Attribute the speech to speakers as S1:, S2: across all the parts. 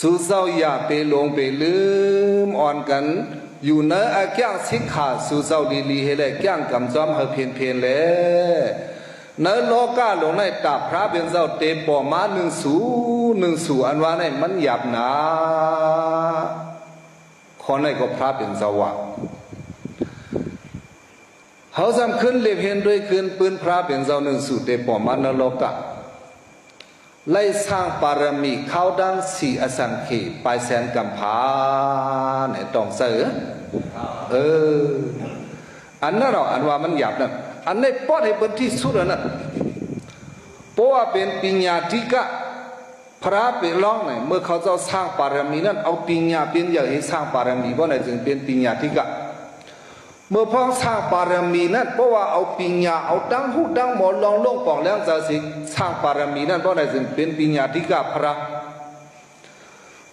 S1: สู้เจ้าอย่าไปหลงไปลืมอ่อนกันอยู่เนื้อแก้งสิกขาสู้เจ้าลีๆให้เลยแก้งกำจอมให้เพียนเลยเนื้อโลกาหลงในตาพระเป็นเจ้าเตปอมาหนึ่งสู่อันว่าในมันหยาบหนาคนในก็พระเป็นเจ้าวะเขาจำขึ้นเลียบเห็นด้วยขึ้นปืนพระเป็นเจ้าหนึ่งสู่เตปอมาเนื้อโลกาไล่สร้างปารมีเข้าดังสี่อสังเขปไปแสนกัมพาเนี่ยต้องเสืออันนั้นเราอันว่ามันหยาบนั่นอันนี้ปอดให้เป็นที่สุดนั่นเพราะว่าเป็นปัญญาธิกะพระเป็นร้องเนี่ยเมื่อเขาจะสร้างปารมีนั้นเอาปัญญาเป็นอย่างให้สร้างปารมีเพราะไหนจึงเป็นปัญญาธิกะเมื่อพ้องสร้างปารมีนั้นเพราะว่าเอาปัญญาเอาตั้งหูตั้งหมอลองลงปองแล้วจะสิสร้างปารมีนั้นเพราะไหนจึงเป็นปัญญาธิกะพระ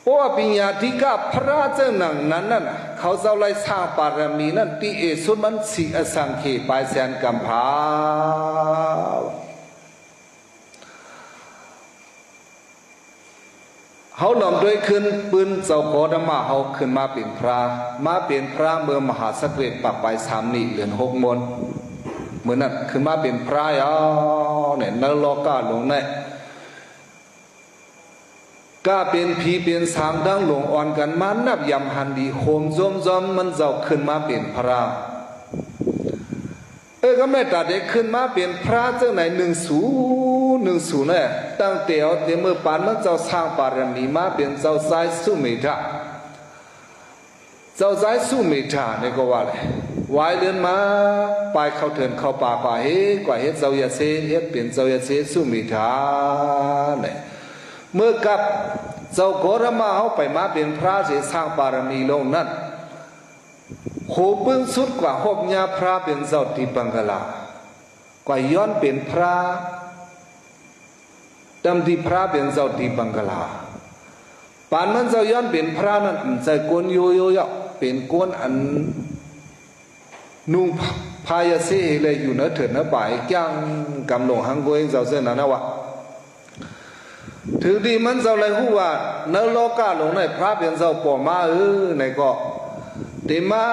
S1: เพราะว่าปัญญาธิกะพระเจ้านั้นเขาจะไล่สร้างปารมีนั้นที่เอสุมันสีอสังเขปไปแสนกัมพาเขาหลอมด้วยขึ้นปืนเจ้าโคดมาเขาขึ้นมาเป็นพระเมื่อมหาสักเวทปักไป3 นี่เหลือน6 มนเหมือนนั้นขึ้นมาเป็นพระเนี่ยนรกาหลงเนี่ยก็เป็นผีเป็นสางดังหลงอ่อนกันมานับยำหันดีโคมจอมมันเจ้าขึ้นมาเป็นพระก็ไม่ตัดเด็กขึ้นมาเป็นพระเจ้าไหน1 สู่เนี่ยตั้งแต่เอาแต่เมื่อปานมันเจ้าสร้างปารมีมาเป็นเจ้าสายสุเมธาเนี่ยก็ว่าเลยวายเดินมาไปเข้าเถินเข้าป่าเฮ็ดกว่าเฮ็ดเจ้าอย่าเสเฮ็ดเป็นเจ้าอย่าเสสุเมธาเนี่ยเมื่อกับเจ้าโกรมาเขาไปมาเป็นพระเสียสร้างปารมีลงนั้นโหปึ้งสุดกว่าหบญาพระเป็นเจ้าที่บังกลากว่าย้อนเป็นพระดำที่พระเป็นเจ้าที่บังกลาปานมันเจ้าย้อนเป็นพระนั้นใจกวนโยเป็นกวนอันนุ่งพายเสเลยอยู่เนื้อเถิดเนื้อบ่ายจ้างกำหลงหังโกยเจ้าเส้นนั้นวะถึงดีมันเจ้าเลยหูว่าเนื้อโลกาหลงในพระเป็นเจ้าปอมาในก็แต่มา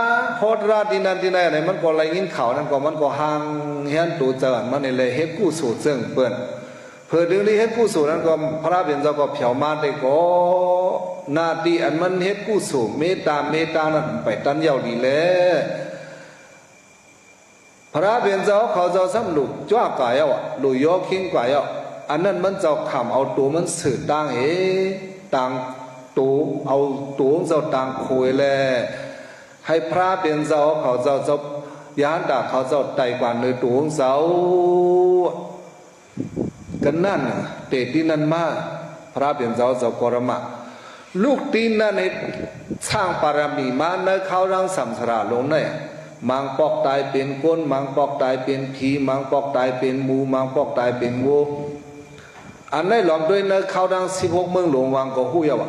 S1: ฮอดราดินันที่ไหนไหนมันก็ไรยินข่าวนั่นก็มันก็ห่างเฮียนตัวเจริญมันนี่เลยเฮ็ดกู้สู่เจิงเปิ้นเพื่อดึงนี้เฮ็ดกู้สู่นั้นก็พระเป็นเจ้าก็เผามาได้ก็หน้าที่อันมันเฮ็ดกู้สู่เมตตานั้นไปตันยาวดีแลพระเป็นเจ้าเขาเจ้าสำลุกจ้ากายอ่ะลุยยอคิงกายอ่ะอันนั้นมันเจ้าขำเอาตัวมันสื่อต่างต่างตัวเอาตัวเจ้าต่างคุยแลให้พระเป็นเจ้าเขาเจ้ายานด่าเขาเจ้าไต่กว่าในตัวของเจ้ากันนั่นเตตินันมาพระเป็นเจ้ากรมะลูกตีนนั่นในสร้างปารมีมาในเขารังสัมสราลงเนี่ยมังปอกตายเป็นก้นมังปอกตายเป็นผีมังปอกตายเป็นมูมังปอกตายเป็นงูอันนี้หลอมด้วยในเขารัง16 เมืองหลวงวังก็หู้ยาว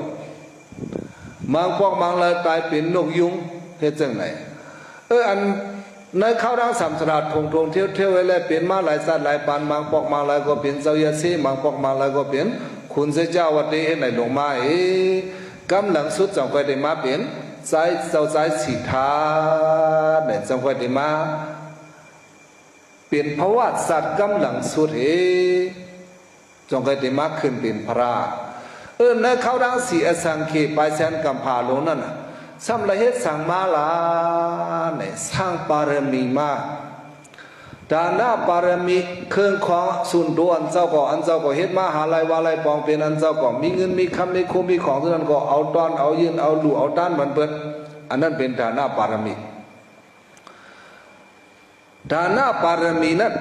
S1: มังปอกมังเลยตายเป็นนกยุงเฮ็ดจังไหนอันในเขาดังสัมสราทงเที่ยวไว้แล้วเป็นมาหลายสัตว์หลายปานมังปอกมังหลายก็เป็นเจ้าอย่าเสมังปอกมังหลายก็เป็นคุณเจ้าวัดนี้ไหนลงมากำลังสุดจังค่อยได้มาเป็นใจเจ้าใจสีทาเนี่ยจังค่อยได้มาเป็นภาวะสัตว์กำลังสุดจังค่อยได้มาขึ้นเป็นพระในเขาดังสีอสังเขปไปแสนกัมพาลงนั่นสำหรับเหตุสั่งมาลาเนี่ยสร้างปารมีมาดานาปารมีเครื่องของสุนทรอันเจ้าก็เฮ็ดมาหาลายวาลายปองเป็นอันเจ้าก็มีเงินมีคำมีคุ้มมีของทุกนั้นก็เอาตอนเอายืนเอาหลู่เอาต้านมันเปิดอันนั้นเป็นดานาปารมีดานาปารมีนั้น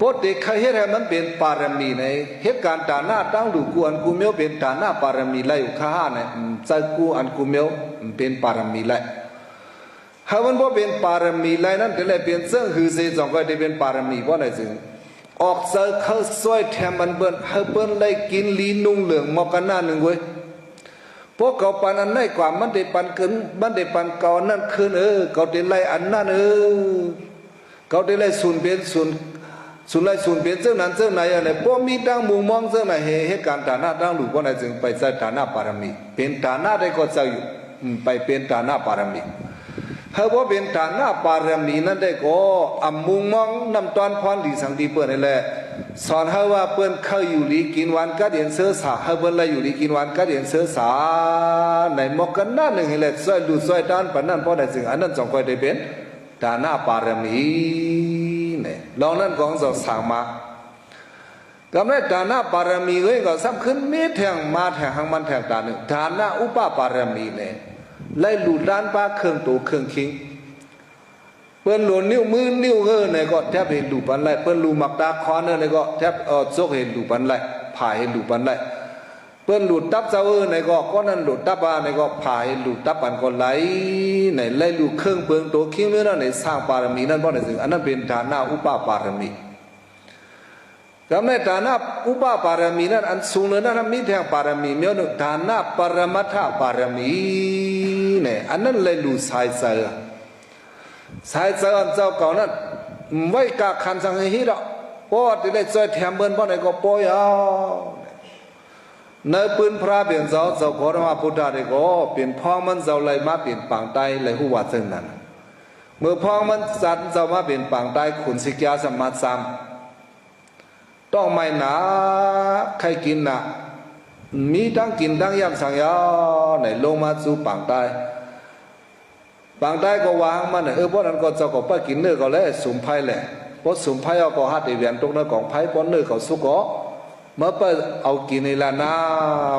S1: ปกติใครเฮ็ดให้มันเป็นปารมีในเหตุการณ์ดานาตั้งดูกูอันกูเมียวเป็นดานาปารมีไล่ข้าเนี่ยใจกูอันกูเมียวเป็นปารมีไล่หาวันบ่เป็นปารมีไล่นั้นแต่เลยเป็นเสื่องหือเสียจงก็ได้เป็นปารมีเพราะไหนจึงออกเจอเขาซอยแถมมันเบิ้นให้เบิ้นไล่กินลีนุ่งเหลืองมอกกันหน้าหนึ่งเว้ยพวกเขาปันอันไหนกว่ามันได้ปันขึ้นมันได้ปันเก่านั่นขึ้นเขาได้ไล่อันนั้นเขาได้ไล่ศูนย์เป็นศูนย์ สุนไลสุนเป็นเจ้านั้นเจ้าไหนอะไรพวกมีตั้งมุมมองเจ้าไหนเหตุการณ์ฐานะตั้งหลุดว่าไหนจึงไปใช้ฐานะบารมีเป็นฐานะได้ก็จะอยู่ไปเป็นฐานะบารมีเฮาว่าเป็นฐานะบารมีนั่นได้ก็อำมุงมองนำตอนพรดีสังดีเปิ้นนี่แหละสอนเฮาว่าเปิ้นเข้าอยู่ลีกินวันก็เดียนเสือสาเฮาเปิ้นละอยู่ลีกินวันก็เดียนเสือสาในมกกันนั่นนึงให้แหละซอยดูซอยตานปานนั้นพอได้จึงอันนั้นจงค่อยได้เป็นฐานะบารมีเนี่ยลองนั้นของเราสั่งมากำเนิดฐานะบารมีเอ้ยก็สำคัญมีแทงมาแทงหังมันแทงตาหนึ่งฐานะอุปบารมีเนี่ยไล่หลุดด้านป้าเครื่องตัวเครื่องคิงเปิ้นหลุดนิ้วมือนิ้วเฮ้อเนี่ยก็แทบเห็นหลุดปันไล่เปิ้นหลุดมักตาคอนเนี่ยก็แทบซกเห็นหลุดปันไล่ผ่าเห็นหลุดปันไล่เปิ้นหลุดตับเจ้าเนี่ยก็นั้นหลุดตับาเนี่ยก็ผ่าเห็นหลุดตับปันก็ไหลเนี่ยไล่หลุดเครื่องเปิ้งตัวคิงเนี่ยนั่นเนี่ยสร้างบารมีนั่นเพราะอะไรซึ่งอันนั้นเป็นฐานะอุปบารมีกำเนิดฐานะอุปบารมีนั้นอันสูงเลยนั้นมีแทงบารมีมีหนึ่งฐานะปรมัตถบารมีเนี่ยอันนั้นเลยดูสายเสือสายเสืออันเจ้าเก่านั้นไว้กาคันสังเหิระพอที่ได้ช่วยแถมเบิ้ลเพราะไหนก็ปอยเอาในปืนพระเปลี่ยนเจ้าขอธรรมพุทธะได้ก็เปลี่ยนพ้องมันเจ้าเลยมาเปลี่ยนปังไตเลยหัวซึ่งนั้นเมื่อพ้องมันจัดเจ้ามาเปลี่ยนปังไตขุนสิกยาสมาสามต้องไม่หนาใครกินนะมีทั้งกินทั้งยำสังยาไหนลงมาสู่ปังใต้ปังใต้ก็วางมันเพราะนั้นก็เจ้าก็ไปกินเนื้อก็เลยสุ่มไผ่แหละเพราะสุ่มไผ่เอาก็หัดเวียนตรงนั้นของไผ่ป้อนเนื้อเขาสุกก็เมื่อไปเอากินในละนา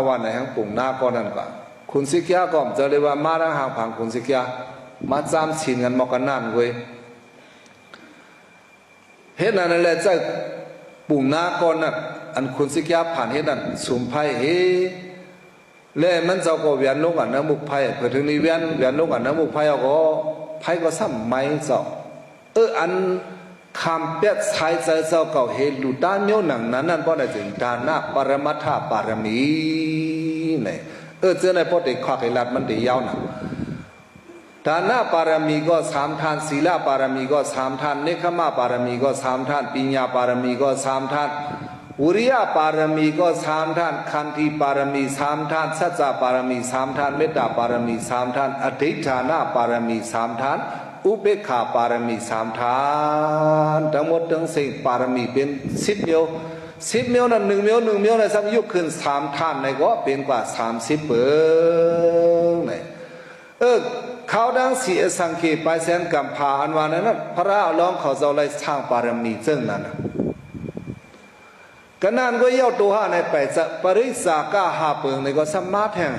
S1: วันไหนทั้งปุ่งหน้าก็นั่นก็คุณสิกยาก็จะเรียกว่ามาทั้งห่างผังคุณสิกยามาจำชินกันมอกกันนั่นเว้ยเฮ็ดนั่นแหละจะปุ่งหน้าก่อนนั่นอันคุณสิกยาผ่านเฮ็ดนั่นสุ่มไผ่เฮแล้วมันเจ้าก็เวียนลงอันน้ำมุกไผ่เพื่อถึงนี้เวียนลงอันน้ำมุกไผ่เอาก็ไผ่ก็ซ้ำไม่เจ้าอันคำเปียดใช้เจ้าเก่าเฮลุด้านเมียวหนังนั้นเพราะอะไรจึงฐานะปรมัตถบารมีเนี่ยเจ้าในพอได้ควักไอ้ลัดมันได้ยาวหนักฐานะบารมีก็สามท่านศีลบารมีก็สามท่านเนคขมะบารมีก็สามท่านปัญญาบารมีก็สามท่านอุริยบารมีก็สามท่านขันธิบารมีสามท่านสัจจะบารมีสามท่านเมตตาบารมีสามท่านอธิฐานะบารมีสามท่านอุเบกขาบารมีสามท่านทั้งหมดทั้งสิ้นบารมีเป็น10 เมียวนั้น1 เมียวในสัมยุคขึ้น3ท่านในก็เป็นกว่า30เปิงเนี่ยเขาดังสีสังเกตไปแสนกัมพาอันวานั้นพระร้องเขาเจ้าเลยสร้างบารมีเจ้านั้นก็นั่นก็เย้าตัวในไปจะปริสากะหาเปิงในก็สมาธิแห่ง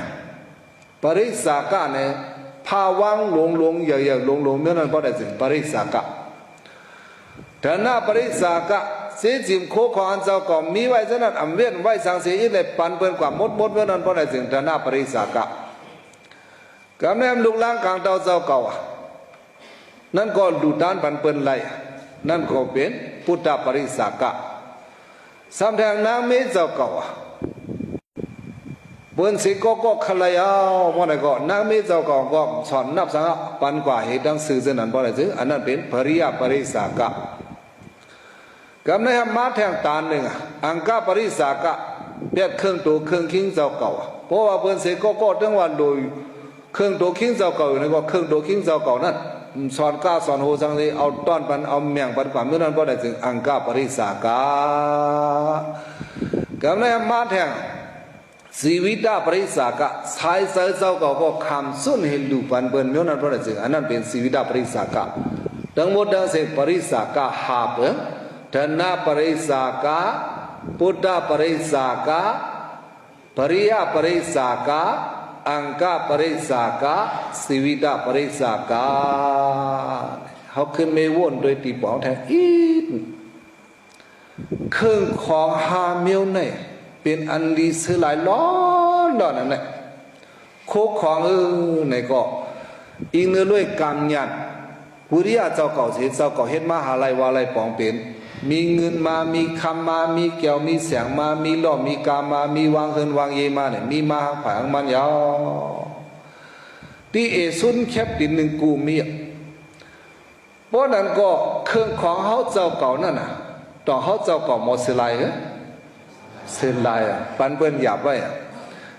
S1: ปริสากะในภาวังหลงใหญ่ๆหลงเมื่อนั้นเพราะอะไรจึงปริสากะฐานะปริสากะเสียจิมโคของอันเจ้าก็มีไว้ฉะนั้นอำเวียนไว้สังเสียเลยปันเปินกว่ามดเมื่อนั้นเพราะอะไรจึงฐานะปริสากะก็แม่ลูกล้างกลางเตาเจ้าเก่านั่นก็ดูด้านปันเปินไหลนั่นก็เป็นพุทธปริสากะสามแทงนางเมเจ้าเก่าเปิ้นสิก็ขลายเอาว่าไหนก็นางเมเจ้าเก่าก็สอนนับสังปันกว่าเหตุดังสื่อเสนันเพราะอะไรจึงอันนั้นเป็นปริยปริสากะกำในมาแทงตาหนึ่งอังกาปริสากะเบียดเครื่องตัวเครื่องคิงเจ้าเก่าเพราะว่าเปิ้นสิก็ทั้งวันโดยเครื่องตัวคิงเจ้าเก่าอยู่ในก็เครื่องตัวคิงเจ้าเก่านั้นสอนก้าสอนโหสังเลยเอาต้อนปันเอาเมียงปันความเมื่อนั้นก็ได้ถึงอังกาปริสากากำในมาแทงชีวิตปริสากะสายเสือเจ้าก็คำสุนเฮลูปันเปินเมื่อนั้นก็ได้ถึงอันนั้นเป็นชีวิตปริสากะทั้งหมดทั้งสิ้นปริสากะหาเปิงธนาปริสากะพุทธปริสากะปริยปริสากะอังกาปริสากะสิวิตาปริสากะเขาขึ้นไม่วนโดยตีปองแทนอีกเครื่องของหาเมียวเนี่ยเป็นอันดีซื้อหลายล้อนนั่นแหละโคของในก็อีเนื้อด้วยกำยันบุริยาเจ้าเก่าเสียเจ้าเก่าเฮ็ดมหาลัยวาลัยปองเป็นมีเงินมามีคำมามีเกี่ยวมีเสียงมามีล้อมีกามามีวางเฮินวางเยมาเนี่ยมีมาผังมันยาวที่ซุนแคบดินหนึ่งกูมีเพราะนั้นก็เครื่องของเขาเจ้าเก่านั่นน่ะ ต่อเขาเจ้าก็มอสิไลเซลายปันเปิ้นหยาบไว้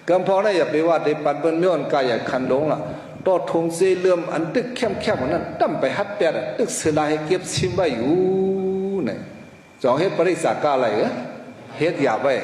S1: กำพอนะอย่าไปว่าได้ปันเปิ้นย้อนกายคันลงล่ะต่อทงเสเลื่อมอันตึกเข้มๆนั้นตั้มไปฮัดแปดตึกเสลายเก็บซิมไว้อยู่เนี่ยจองเฮ็ดปริศากาอะไรเฮ็ดหยาบไว้